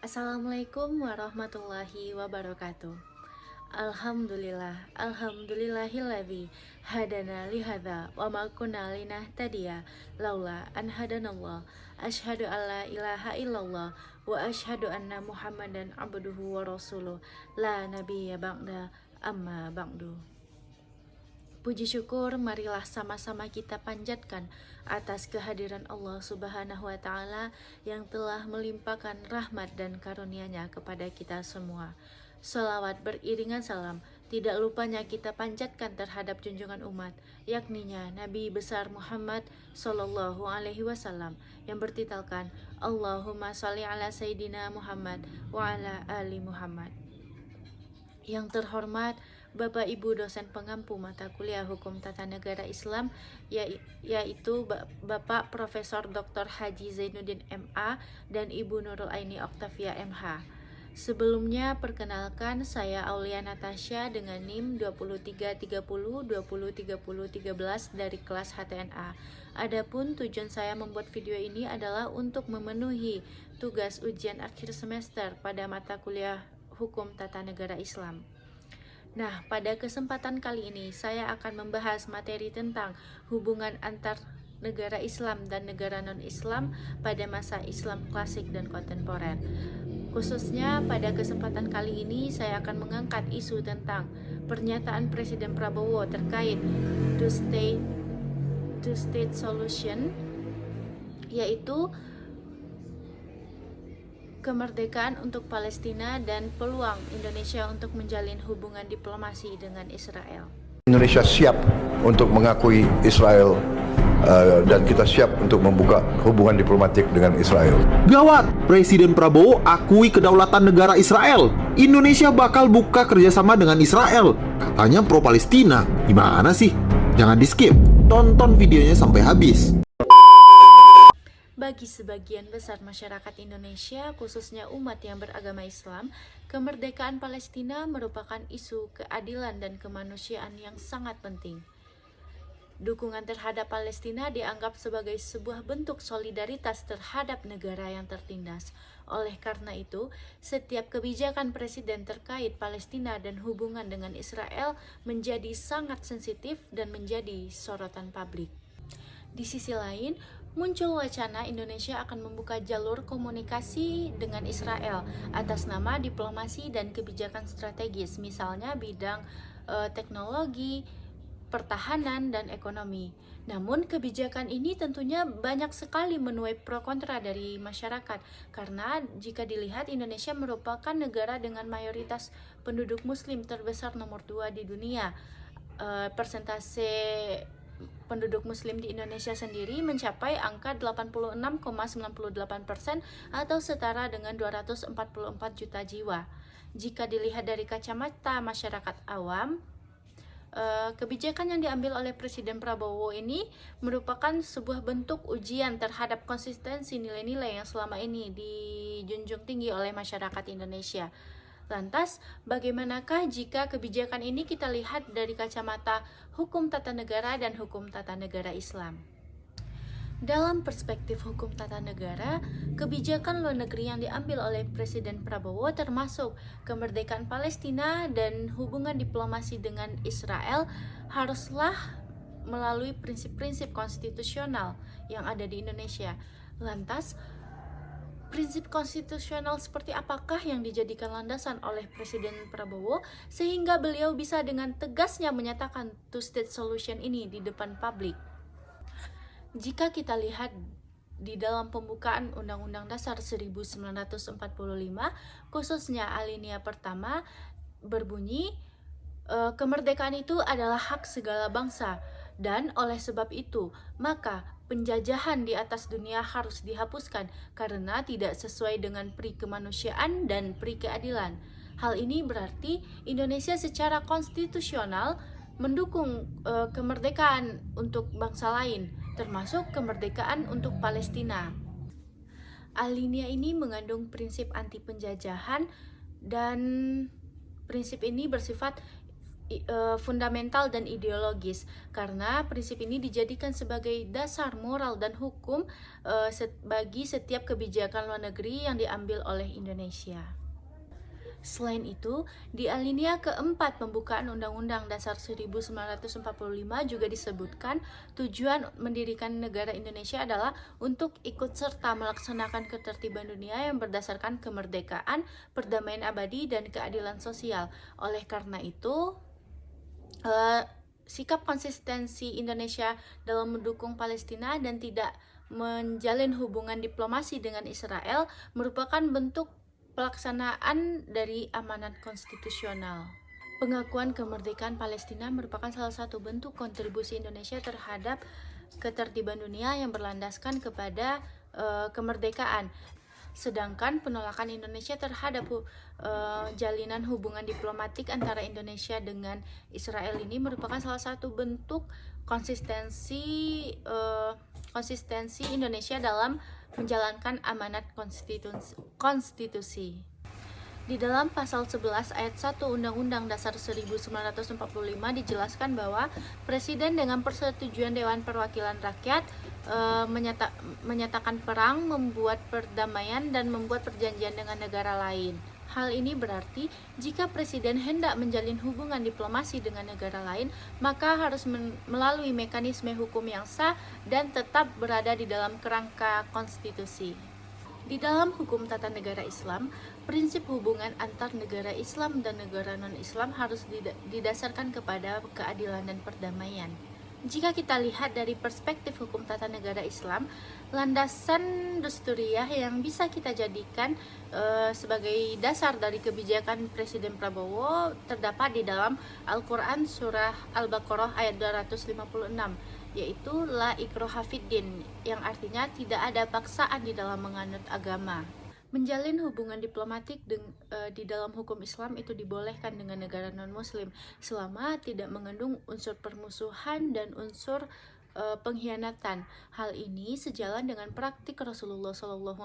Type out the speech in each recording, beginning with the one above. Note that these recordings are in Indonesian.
Assalamualaikum warahmatullahi wabarakatuh. Alhamdulillahilladzi hadana lihadza wa ma kunna linahtadiya laula an hadanallah. Asyhadu alla ilaha illallah wa asyhadu anna Muhammadan abduhu wa rasuluh. La nabiyya ba'da amma ba'du. Puji syukur marilah sama-sama kita panjatkan atas kehadiran Allah Subhanahu wa Ta'ala yang telah melimpahkan rahmat dan karunia-Nya kepada kita semua. Salawat beriringan salam tidak lupanya kita panjatkan terhadap junjungan umat, yakninya Nabi besar Muhammad Sallallahu Alaihi Wasallam yang bertitalkan Allahumma sholli ala Sayyidina Muhammad wa ala ali Muhammad. Yang terhormat Bapak Ibu dosen pengampu mata kuliah Hukum Tata Negara Islam yaitu Bapak Profesor Dr. Haji Zainuddin MA dan Ibu Nurul Aini Oktavia MH. Sebelumnya perkenalkan saya Aulia Natasha dengan NIM 2330203013 dari kelas HTNA. Adapun tujuan saya membuat video ini adalah untuk memenuhi tugas ujian akhir semester pada mata kuliah Hukum Tata Negara Islam. Nah, pada kesempatan kali ini saya akan membahas materi tentang hubungan antar negara Islam dan negara non-Islam pada masa Islam klasik dan kontemporer. Khususnya pada kesempatan kali ini saya akan mengangkat isu tentang pernyataan Presiden Prabowo terkait two-state solution, yaitu kemerdekaan untuk Palestina dan peluang Indonesia untuk menjalin hubungan diplomasi dengan Israel. Indonesia siap untuk mengakui Israel dan kita siap untuk membuka hubungan diplomatik dengan Israel. Gawat, Presiden Prabowo akui kedaulatan negara Israel. Indonesia bakal buka kerjasama dengan Israel. Katanya pro-Palestina. Gimana sih? Jangan di-skip. Tonton videonya sampai habis. Bagi sebagian besar masyarakat Indonesia, khususnya umat yang beragama Islam, kemerdekaan Palestina merupakan isu keadilan dan kemanusiaan yang sangat penting. Dukungan terhadap Palestina dianggap sebagai sebuah bentuk solidaritas terhadap negara yang tertindas. Oleh karena itu, setiap kebijakan presiden terkait Palestina dan hubungan dengan Israel menjadi sangat sensitif dan menjadi sorotan publik. Di sisi lain, muncul wacana Indonesia akan membuka jalur komunikasi dengan Israel atas nama diplomasi dan kebijakan strategis, misalnya bidang teknologi, pertahanan, dan ekonomi. Namun kebijakan ini tentunya banyak sekali menuai pro kontra dari masyarakat, karena jika dilihat Indonesia merupakan negara dengan mayoritas penduduk muslim terbesar nomor 2 di dunia. Persentase penduduk muslim di Indonesia sendiri mencapai angka 86,98% atau setara dengan 244 juta jiwa. Jika dilihat dari kacamata masyarakat awam, kebijakan yang diambil oleh Presiden Prabowo ini merupakan sebuah bentuk ujian terhadap konsistensi nilai-nilai yang selama ini dijunjung tinggi oleh masyarakat Indonesia. Lantas, bagaimanakah jika kebijakan ini kita lihat dari kacamata hukum tata negara dan hukum tata negara Islam? Dalam perspektif hukum tata negara, kebijakan luar negeri yang diambil oleh Presiden Prabowo termasuk kemerdekaan Palestina dan hubungan diplomasi dengan Israel haruslah melalui prinsip-prinsip konstitusional yang ada di Indonesia. Lantas, prinsip konstitusional seperti apakah yang dijadikan landasan oleh Presiden Prabowo sehingga beliau bisa dengan tegasnya menyatakan two-state solution ini di depan publik? Jika kita lihat di dalam pembukaan Undang-Undang Dasar 1945, khususnya alinea pertama berbunyi, kemerdekaan itu adalah hak segala bangsa, dan oleh sebab itu, maka penjajahan di atas dunia harus dihapuskan karena tidak sesuai dengan pri kemanusiaan dan pri keadilan. Hal ini berarti Indonesia secara konstitusional mendukung kemerdekaan untuk bangsa lain, termasuk kemerdekaan untuk Palestina. Alinea ini mengandung prinsip anti penjajahan dan prinsip ini bersifat fundamental dan ideologis, karena prinsip ini dijadikan sebagai dasar moral dan hukum bagi setiap kebijakan luar negeri yang diambil oleh Indonesia. Selain itu, di alinea keempat pembukaan Undang-Undang Dasar 1945 juga disebutkan tujuan mendirikan negara Indonesia adalah untuk ikut serta melaksanakan ketertiban dunia yang berdasarkan kemerdekaan, perdamaian abadi, dan keadilan sosial. Oleh karena itu, sikap konsistensi Indonesia dalam mendukung Palestina dan tidak menjalin hubungan diplomasi dengan Israel merupakan bentuk pelaksanaan dari amanat konstitusional. Pengakuan kemerdekaan Palestina merupakan salah satu bentuk kontribusi Indonesia terhadap ketertiban dunia yang berlandaskan kepada kemerdekaan. Sedangkan penolakan Indonesia terhadap jalinan hubungan diplomatik antara Indonesia dengan Israel ini merupakan salah satu bentuk konsistensi Indonesia dalam menjalankan amanat konstitusi. Di dalam pasal 11 ayat 1 Undang-Undang Dasar 1945 dijelaskan bahwa Presiden dengan persetujuan Dewan Perwakilan Rakyat menyatakan perang, membuat perdamaian, dan membuat perjanjian dengan negara lain. Hal ini berarti jika Presiden hendak menjalin hubungan diplomasi dengan negara lain, maka harus melalui mekanisme hukum yang sah dan tetap berada di dalam kerangka konstitusi. Di dalam hukum tata negara Islam, prinsip hubungan antar negara Islam dan negara non-Islam harus didasarkan kepada keadilan dan perdamaian. Jika kita lihat dari perspektif hukum tata negara Islam, landasan dusturiah yang bisa kita jadikan sebagai dasar dari kebijakan Presiden Prabowo terdapat di dalam Al-Quran Surah Al-Baqarah ayat 256, yaitu La ikraha fiddin, yang artinya tidak ada paksaan di dalam menganut agama. Menjalin hubungan diplomatik di dalam hukum Islam itu dibolehkan dengan negara non-muslim selama tidak mengandung unsur permusuhan dan unsur pengkhianatan. Hal ini sejalan dengan praktik Rasulullah SAW,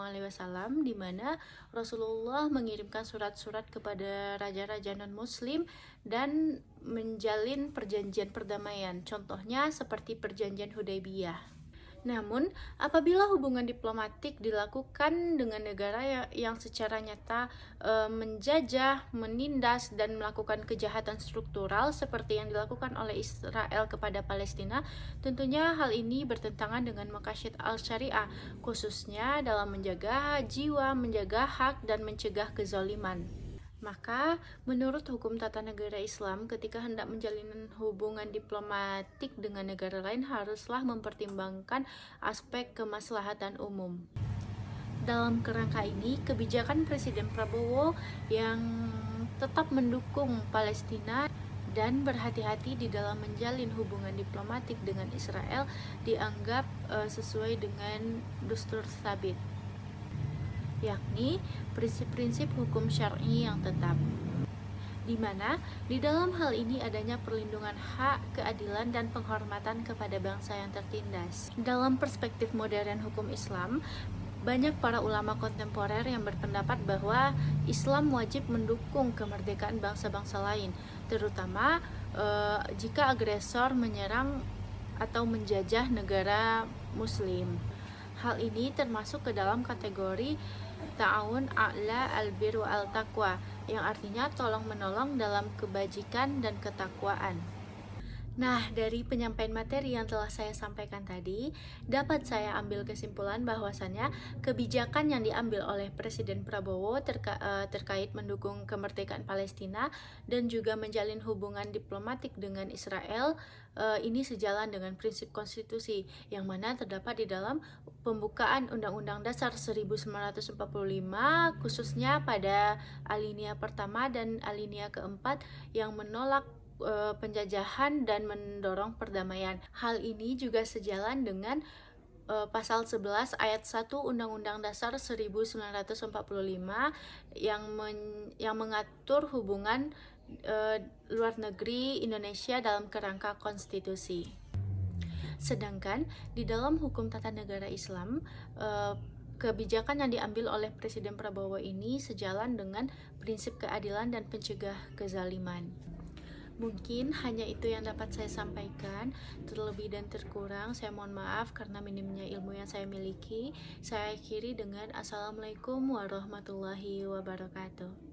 di mana Rasulullah mengirimkan surat-surat kepada raja-raja non-muslim dan menjalin perjanjian perdamaian. Contohnya seperti perjanjian Hudaybiyah. Namun, apabila hubungan diplomatik dilakukan dengan negara yang secara nyata menjajah, menindas, dan melakukan kejahatan struktural seperti yang dilakukan oleh Israel kepada Palestina, tentunya hal ini bertentangan dengan maqasid al-syariah, khususnya dalam menjaga jiwa, menjaga hak, dan mencegah kezaliman. Maka, menurut hukum tata negara Islam, ketika hendak menjalin hubungan diplomatik dengan negara lain haruslah mempertimbangkan aspek kemaslahatan umum. Dalam kerangka ini, kebijakan Presiden Prabowo yang tetap mendukung Palestina dan berhati-hati di dalam menjalin hubungan diplomatik dengan Israel dianggap sesuai dengan Dustur Tsabit, yakni prinsip-prinsip hukum syar'i yang tetap, di mana di dalam hal ini adanya perlindungan hak, keadilan, dan penghormatan kepada bangsa yang tertindas. Dalam perspektif modern hukum Islam, banyak para ulama kontemporer yang berpendapat bahwa Islam wajib mendukung kemerdekaan bangsa-bangsa lain, terutama jika agresor menyerang atau menjajah negara muslim. Hal ini termasuk ke dalam kategori ta'awun a'la al-bir wa al-taqwa, yang artinya tolong-menolong dalam kebajikan dan ketakwaan. Nah, dari penyampaian materi yang telah saya sampaikan tadi, dapat saya ambil kesimpulan bahwasannya kebijakan yang diambil oleh Presiden Prabowo terkait mendukung kemerdekaan Palestina dan juga menjalin hubungan diplomatik dengan Israel ini sejalan dengan prinsip konstitusi yang mana terdapat di dalam pembukaan Undang-Undang Dasar 1945, khususnya pada alinea pertama dan alinea keempat yang menolak penjajahan dan mendorong perdamaian. Hal ini juga sejalan dengan pasal 11 ayat 1 Undang-Undang Dasar 1945 yang mengatur hubungan luar negeri Indonesia dalam kerangka konstitusi. Sedangkan di dalam hukum tata negara Islam, kebijakan yang diambil oleh Presiden Prabowo ini sejalan dengan prinsip keadilan dan pencegah kezaliman. Mungkin hanya itu yang dapat saya sampaikan. Terlebih dan terkurang saya mohon maaf karena minimnya ilmu yang saya miliki. Saya akhiri dengan Assalamualaikum warahmatullahi wabarakatuh.